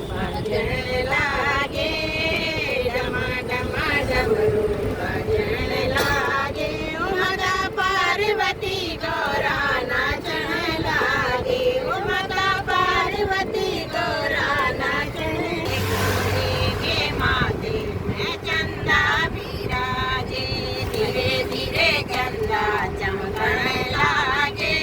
भजन लागे, डम डम डमरू भजन लागे, माता पार्वती गौरा नाचन लागे, माता पार्वती गौरा नाचन के माथे में चंदा बिराजे, धीरे धीरे चंदा चमकन लागे,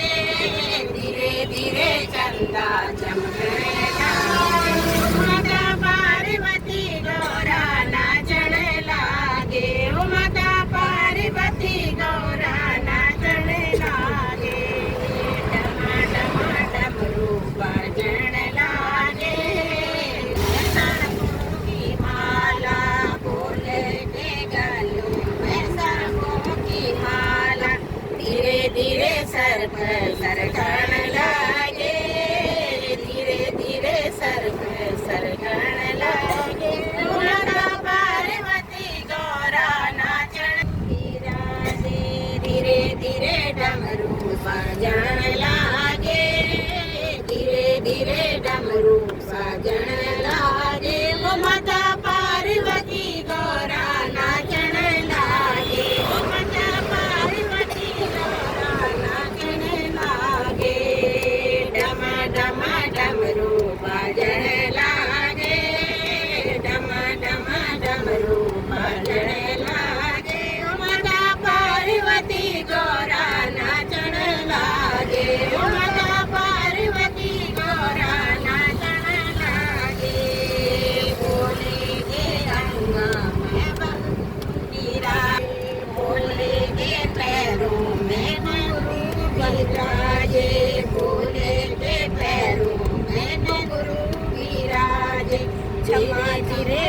धीरे धीरे चंदा चमकन लागे, माता पार्वती गौरा नाचन लागे, माता पार्वती गौरा नाचन लागे, डम डम डमरू बजन लागे, सरसों की माला बोले के गलों में सरसों की माला, धीरे धीरे सर पर सरकन लागे, धीरे धीरे सर पर सरकन लागे, माता पार्वती गौरा नाचन बिराजे, धीरे धीरे डमरू बजन लागे, धीरे धीरे डमरू बजन लागे, वो माता पार्वती गौरा नाचन लागे, वो माता पार्वती गौरा नाचन लागे, डम डम डमरू बजन लागे, डम डम डमरू बजन लागे, वो माता पार्वती गौरा नाचन लागे, वो माता पार्वती गौरा नाचन लागे, बोले के अंग में बंदीरा, बोले के पैरों में घुंघरू विराजे, बोले के पैरों में घुंघरू विराजे, झमा चिरे